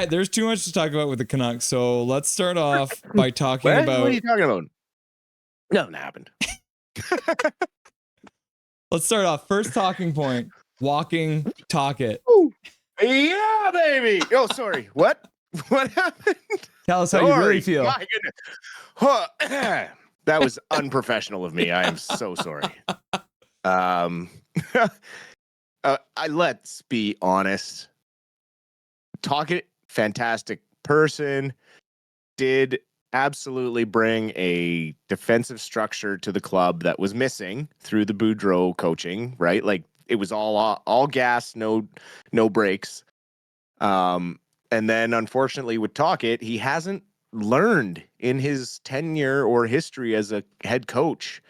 right, there's too much to talk about with the Canucks, so let's start off by talking What? about. What are you talking about? Nothing happened. Let's start off. First talking point: walking Tocchet. Yeah, baby. Oh, sorry. What? What happened? Tell us how you really feel. My goodness. Huh. That was unprofessional of me. I am so sorry. Let's be honest. Tocchet, fantastic person, did absolutely bring a defensive structure to the club that was missing through the Boudreau coaching, right? Like it was all gas, no brakes. And then unfortunately with Tocchet, he hasn't learned in his tenure or history as a head coach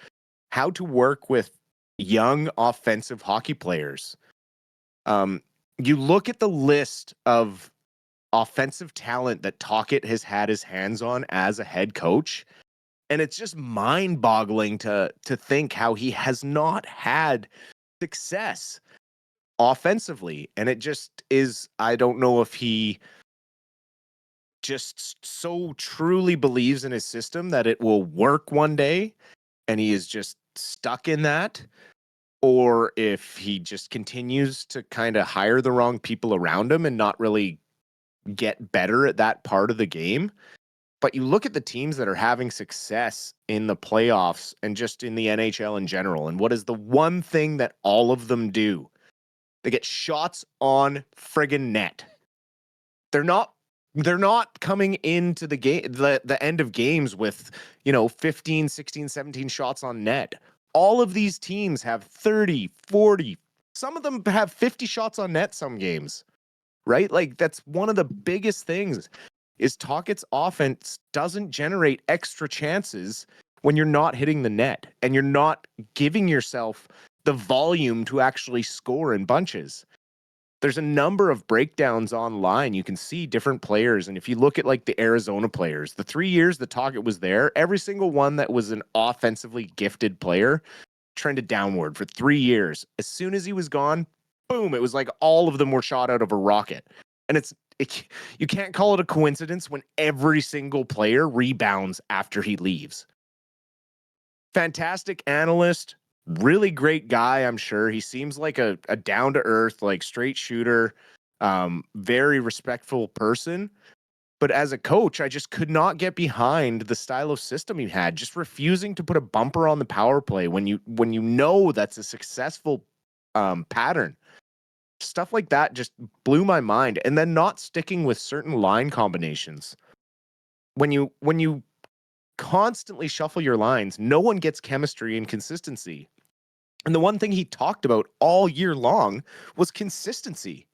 how to work with young offensive hockey players. You look at the list of offensive talent that Tocchet has had his hands on as a head coach, and it's just mind-boggling to think how he has not had success offensively. And it just is, I don't know if he just so truly believes in his system that it will work one day and he is just stuck in that, or if he just continues to kind of hire the wrong people around him and not really get better at that part of the game. But you look at the teams that are having success in the playoffs and just in the NHL in general, and what is the one thing that all of them do? They get shots on friggin' net. They're not coming into the game, the end of games with, 15, 16, 17 shots on net. All of these teams have 30, 40, some of them have 50 shots on net some games, right? Like that's one of the biggest things is Tocchet's offense doesn't generate extra chances when you're not hitting the net and you're not giving yourself the volume to actually score in bunches. There's a number of breakdowns online. You can see different players. And if you look at like the Arizona players, the 3 years that Tocchet was there, every single one that was an offensively gifted player trended downward for 3 years. As soon as he was gone, boom, it was like all of them were shot out of a rocket. And you can't call it a coincidence when every single player rebounds after he leaves. Fantastic analyst, really great guy, I'm sure. He seems like a down-to-earth, like straight shooter, very respectful person. But as a coach, I just could not get behind the style of system he had, just refusing to put a bumper on the power play when you know that's a successful pattern. Stuff like that just blew my mind. And then not sticking with certain line combinations. When you constantly shuffle your lines, no one gets chemistry and consistency. And the one thing he talked about all year long was consistency.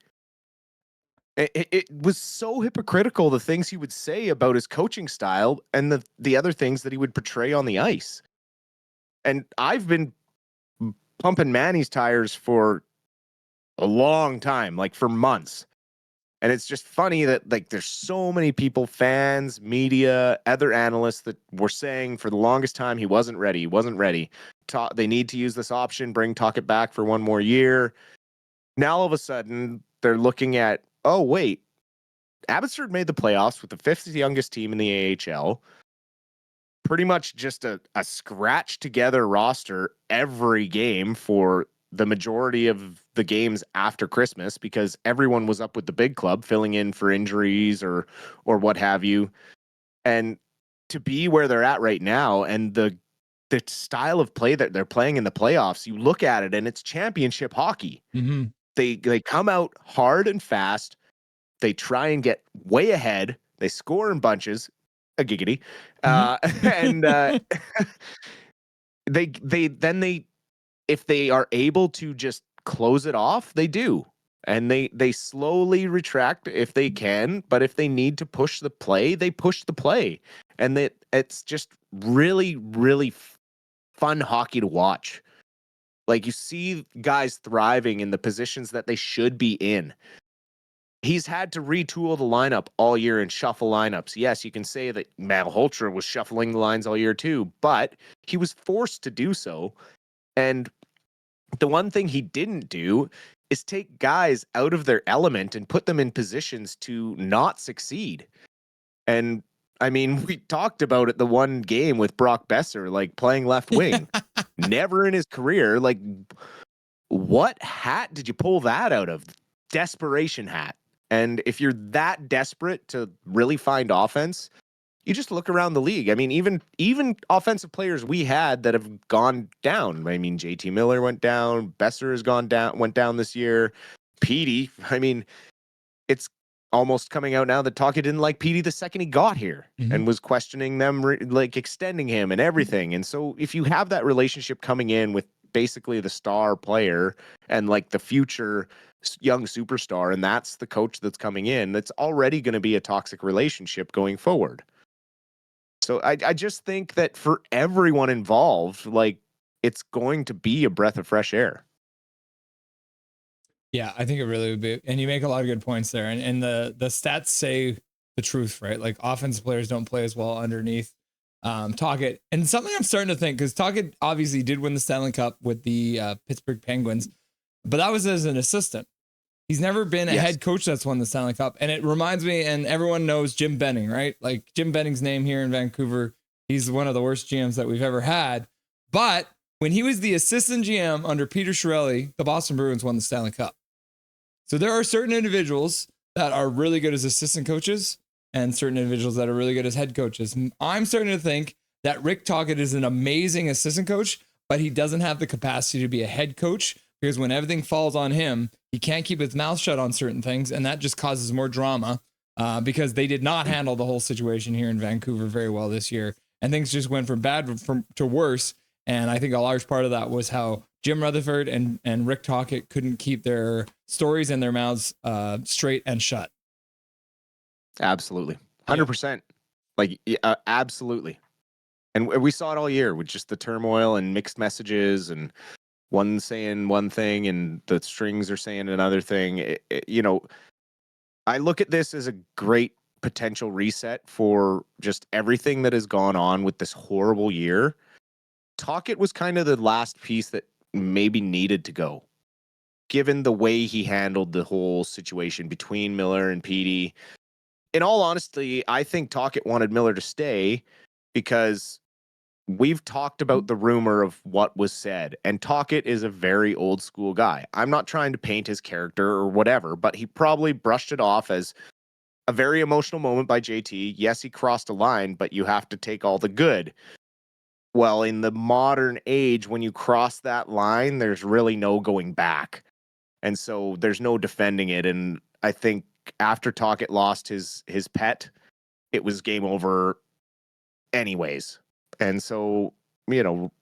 It was so hypocritical, the things he would say about his coaching style and the other things that he would portray on the ice. And I've been pumping Manny's tires for a long time, like for months. And it's just funny that like there's so many people, fans, media, other analysts that were saying for the longest time he wasn't ready. He wasn't ready. They need to use this option, bring Tocchet back for one more year. Now all of a sudden they're looking at, oh wait, Abbotsford made the playoffs with the fifth youngest team in the AHL. Pretty much just a scratch together roster every game for the majority of the games after Christmas because everyone was up with the big club filling in for injuries or what have you. And to be where they're at right now and the style of play that they're playing in the playoffs, you look at it and it's championship hockey. Mm-hmm. They come out hard and fast. They try and get way ahead. They score in bunches, a giggity. And they if they are able to just close it off, they do. And they slowly retract if they can, but if they need to push the play, they push the play. And it's just really, really fun hockey to watch. Like you see guys thriving in the positions that they should be in. He's had to retool the lineup all year and shuffle lineups. Yes, you can say that Malhotra was shuffling the lines all year too, but he was forced to do so. And the one thing he didn't do is take guys out of their element and put them in positions to not succeed. And I mean, we talked about it the one game with Brock Besser, like playing left wing. Never in his career. Like, what hat did you pull that out of? Desperation hat. And if you're that desperate to really find offense, you just look around the league. I mean, even offensive players we had that have gone down. I mean, JT Miller went down, Besser has went down this year. Petey, I mean, it's almost coming out now that Tocchet didn't like Petey the second he got here and was questioning them, like extending him and everything. And so if you have that relationship coming in with basically the star player and like the future young superstar, and that's the coach that's coming in, that's already going to be a toxic relationship going forward. So I just think that for everyone involved, like, it's going to be a breath of fresh air. Yeah, I think it really would be. And you make a lot of good points there. And the stats say the truth, right? Like offensive players don't play as well underneath Tocchet. And something I'm starting to think, because Tocchet obviously did win the Stanley Cup with the Pittsburgh Penguins, but that was as an assistant. He's never been a head coach that's won the Stanley Cup. And it reminds me, and everyone knows Jim Benning, right? Like Jim Benning's name here in Vancouver. He's one of the worst GMs that we've ever had. But when he was the assistant GM under Peter Chiarelli, the Boston Bruins won the Stanley Cup. So there are certain individuals that are really good as assistant coaches and certain individuals that are really good as head coaches. I'm starting to think that Rick Tocchet is an amazing assistant coach, but he doesn't have the capacity to be a head coach, because when everything falls on him, he can't keep his mouth shut on certain things. And that just causes more drama because they did not handle the whole situation here in Vancouver very well this year. And things just went from bad to worse. And I think a large part of that was how Jim Rutherford and Rick Tocchet couldn't keep their stories in their mouths straight and shut. Absolutely. 100%. Like, absolutely. And we saw it all year with just the turmoil and mixed messages and one saying one thing and the strings are saying another thing. You know, I look at this as a great potential reset for just everything that has gone on with this horrible year. Tocchet was kind of the last piece that maybe needed to go, given the way he handled the whole situation between Miller and Petey. In all honesty, I think Tocchet wanted Miller to stay because we've talked about the rumor of what was said, and Tocchet is a very old school guy. I'm not trying to paint his character or whatever, but he probably brushed it off as a very emotional moment by JT. Yes, he crossed a line, but you have to take all the good. Well, in the modern age, when you cross that line, there's really no going back. And so there's no defending it. And I think after Tocchet lost his pet, it was game over anyways. And so, you know,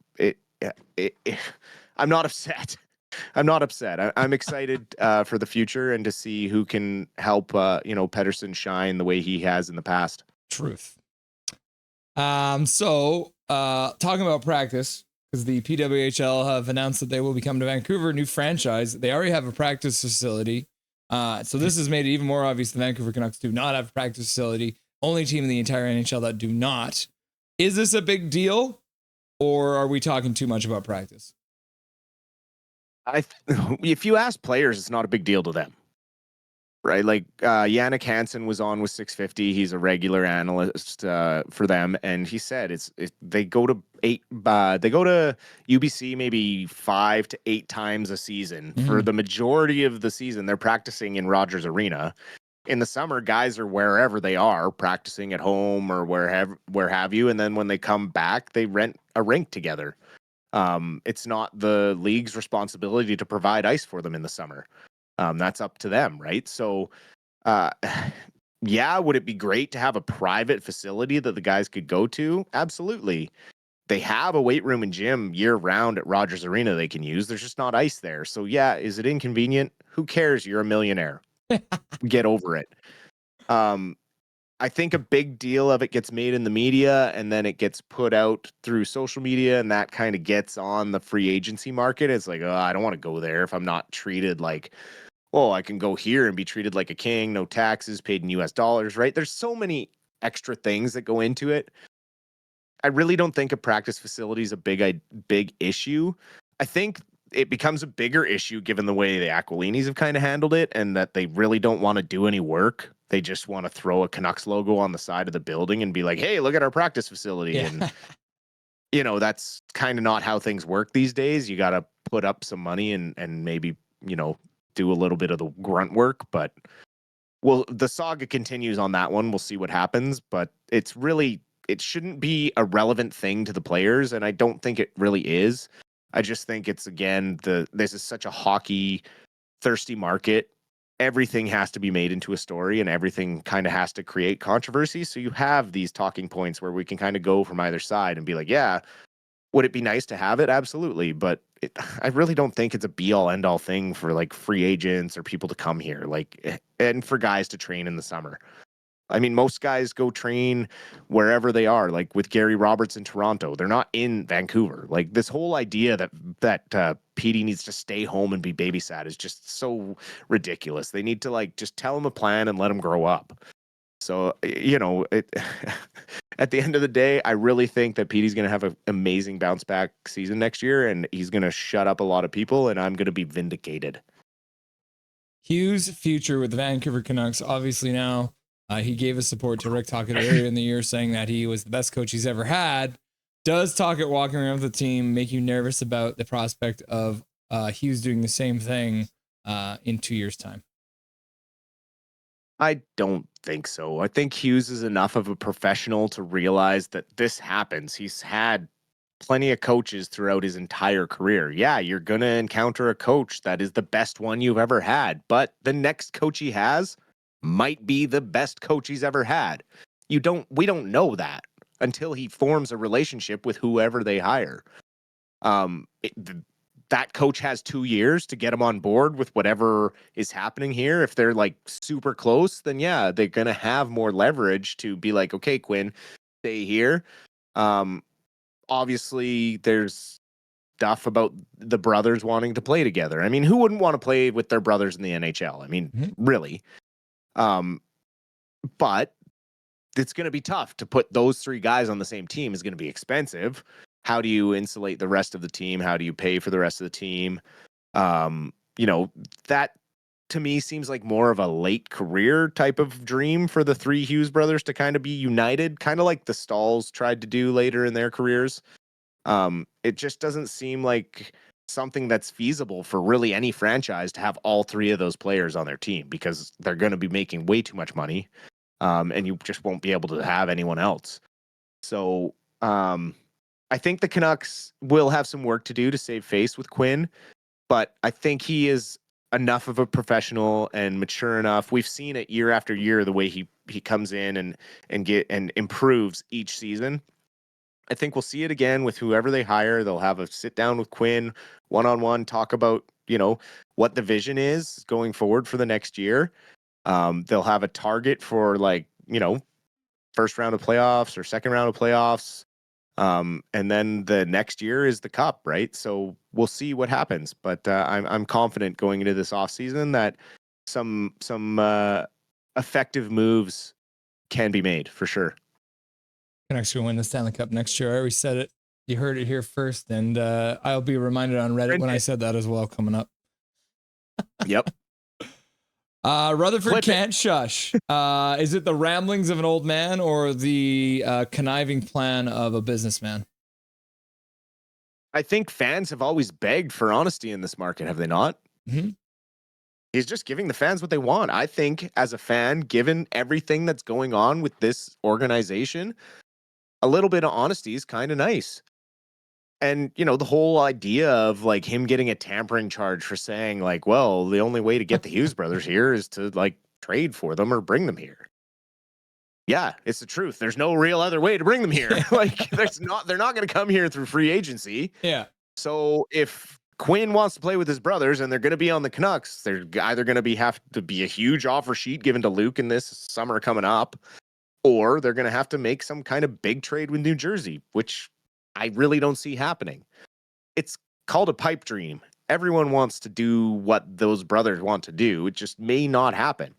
I'm not upset. I'm not upset. I'm excited for the future and to see who can help, Pettersson shine the way he has in the past. Truth. So talking about practice, because the PWHL have announced that they will be coming to Vancouver, new franchise. They already have a practice facility. So this has made it even more obvious the Vancouver Canucks do not have a practice facility. Only team in the entire NHL that do not. Is this a big deal, or are we talking too much about practice? If you ask players, it's not a big deal to them, right? Like Yannick Hansen was on with 650. He's a regular analyst for them, and he said they go to UBC maybe 5 to 8 times a season. For the majority of the season, they're practicing in Rogers Arena. In the summer, guys are wherever they are, practicing at home or where have you. And then when they come back, they rent a rink together. It's not the league's responsibility to provide ice for them in the summer. That's up to them, right? So, would it be great to have a private facility that the guys could go to? Absolutely. They have a weight room and gym year round at Rogers Arena they can use. There's just not ice there. So, is it inconvenient? Who cares? You're a millionaire. Get over it. I think a big deal of it gets made in the media and then it gets put out through social media, and that kind of gets on the free agency market. It's like, I don't want to go there if I'm not treated like, I can go here and be treated like a king, no taxes, paid in US dollars, right? There's so many extra things that go into it. I really don't think a practice facility is a big issue. I think it becomes a bigger issue given the way the Aquilinis have kind of handled it, and that they really don't want to do any work. They just want to throw a Canucks logo on the side of the building and be like, hey, look at our practice facility. Yeah. And, that's kind of not how things work these days. You got to put up some money and maybe, do a little bit of the grunt work. But, well, the saga continues on that one. We'll see what happens. But it shouldn't be a relevant thing to the players. And I don't think it really is. I just think it's, again, this is such a hockey thirsty market. Everything has to be made into a story and everything kind of has to create controversy. So you have these talking points where we can kind of go from either side and be like, yeah, would it be nice to have it? Absolutely. But I really don't think it's a be all end all thing for like free agents or people to come here, and for guys to train in the summer. I mean, most guys go train wherever they are, like with Gary Roberts in Toronto. They're not in Vancouver. Like, this whole idea that Petey needs to stay home and be babysat is just so ridiculous. They need to just tell him a plan and let him grow up. So, at the end of the day, I really think that Petey's going to have an amazing bounce back season next year, and he's going to shut up a lot of people, and I'm going to be vindicated. Hughes' future with the Vancouver Canucks, obviously now. He gave his support to Rick Tocchet earlier in the year, saying that he was the best coach he's ever had. Does Tocchet walking around with the team make you nervous about the prospect of Hughes doing the same thing in 2 years' time? I don't think so. I think Hughes is enough of a professional to realize that this happens. He's had plenty of coaches throughout his entire career. Yeah, you're going to encounter a coach that is the best one you've ever had, but the next coach he has might be the best coach he's ever had. We don't know that until he forms a relationship with whoever they hire. That coach has 2 years to get him on board with whatever is happening here. If they're super close, then yeah, they're going to have more leverage to be like, okay, Quinn, stay here. Obviously there's stuff about the brothers wanting to play together. I mean, who wouldn't want to play with their brothers in the NHL? I mean, really. But it's going to be tough to put those 3 guys on the same team. Is going to be expensive. How do you insulate the rest of the team? How do you pay for the rest of the team? That to me seems like more of a late career type of dream for the 3 Hughes brothers to kind of be united, kind of like the Stalls tried to do later in their careers. It just doesn't seem like something that's feasible for really any franchise to have all 3 of those players on their team, because they're going to be making way too much money. And you just won't be able to have anyone else. So I think the Canucks will have some work to do to save face with Quinn, but I think he is enough of a professional and mature enough. We've seen it year after year, the way he comes in and improves each season. I think we'll see it again with whoever they hire. They'll have a sit down with Quinn one-on-one, talk about, what the vision is going forward for the next year. They'll have a target for first round of playoffs or second round of playoffs. And then the next year is the cup, right? So we'll see what happens. But I'm confident going into this offseason that some effective moves can be made for sure. Canucks will win the Stanley Cup next year. I already said it. You heard it here first, and I'll be reminded on Reddit when I said that as well coming up. Yep. Rutherford can't shush. Is it the ramblings of an old man or the conniving plan of a businessman? I think fans have always begged for honesty in this market, have they not? Mm-hmm. He's just giving the fans what they want. I think as a fan, given everything that's going on with this organization, a little bit of honesty is kind of nice. And, the whole idea of him getting a tampering charge for saying well, the only way to get the Hughes brothers here is to trade for them or bring them here. Yeah, it's the truth. There's no real other way to bring them here. They're not going to come here through free agency. Yeah. So if Quinn wants to play with his brothers and they're going to be on the Canucks, they're either going to have to be a huge offer sheet given to Luke in this summer coming up, or they're going to have to make some kind of big trade with New Jersey, which I really don't see happening. It's called a pipe dream. Everyone wants to do what those brothers want to do. It just may not happen.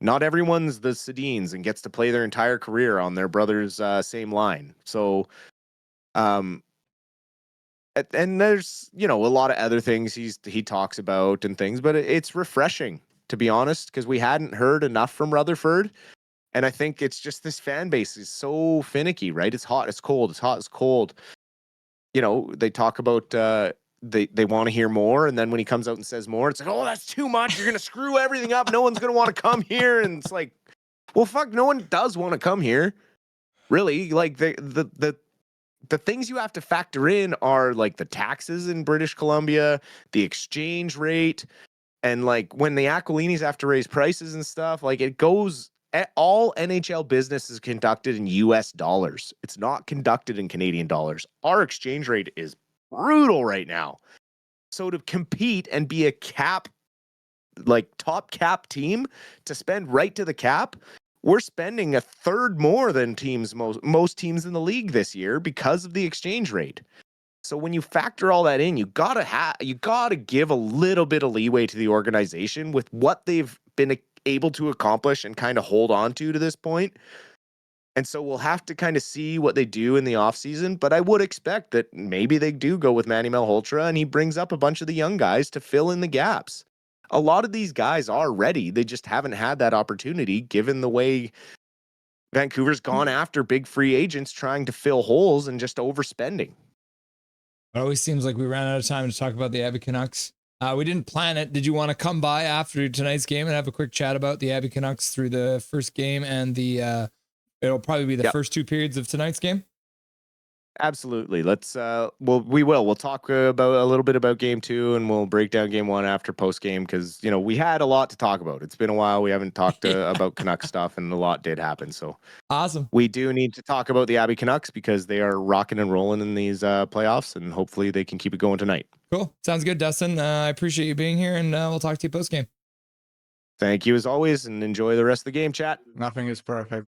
Not everyone's the Sedins and gets to play their entire career on their brother's same line. So, and there's, you know, a lot of other things he talks about and things, but it's refreshing, to be honest, because we hadn't heard enough from Rutherford. And I think it's just this fan base is so finicky, right? It's hot, it's cold, it's hot, it's cold. You know, they talk about they want to hear more, and then when he comes out and says more, it's like, oh, that's too much. You're gonna screw everything up. No one's gonna want to come here. And it's like, well, fuck, no one does want to come here. Really, like the things you have to factor in are like the taxes in British Columbia, the exchange rate, and like when the Aquilinis have to raise prices and stuff, like it goes, all NHL business is conducted in US dollars. It's not conducted in Canadian dollars. Our exchange rate is brutal right now. So to compete and be a cap, like top cap team, to spend right to the cap, we're spending a third more than most teams in the league this year because of the exchange rate. So when you factor all that in, you gotta give a little bit of leeway to the organization with what they've been able to accomplish and kind of hold on to this point. And so we'll have to kind of see what they do in the offseason, but I would expect that maybe they do go with Manny Malhotra and he brings up a bunch of the young guys to fill in the gaps. A lot of these guys are ready. They just haven't had that opportunity given the way Vancouver's gone after big free agents trying to fill holes and just overspending. It always seems like we ran out of time to talk about the Abbey Canucks. We didn't plan it. Did you want to come by after tonight's game and have a quick chat about the Abbey Canucks through the first game and the it'll probably be the first two periods of tonight's game? Absolutely. Let's we'll talk about a little bit about game 2, and we'll break down game 1 after post game, because you know we had a lot to talk about. It's been a while. We haven't talked about Canucks stuff, and a lot did happen. So awesome. We do need to talk about the Abbey Canucks because they are rocking and rolling in these playoffs, and hopefully they can keep it going tonight. Cool. Sounds good, Dustin. I appreciate you being here, and we'll talk to you post game. Thank you as always, and enjoy the rest of the game, chat. Nothing is perfect.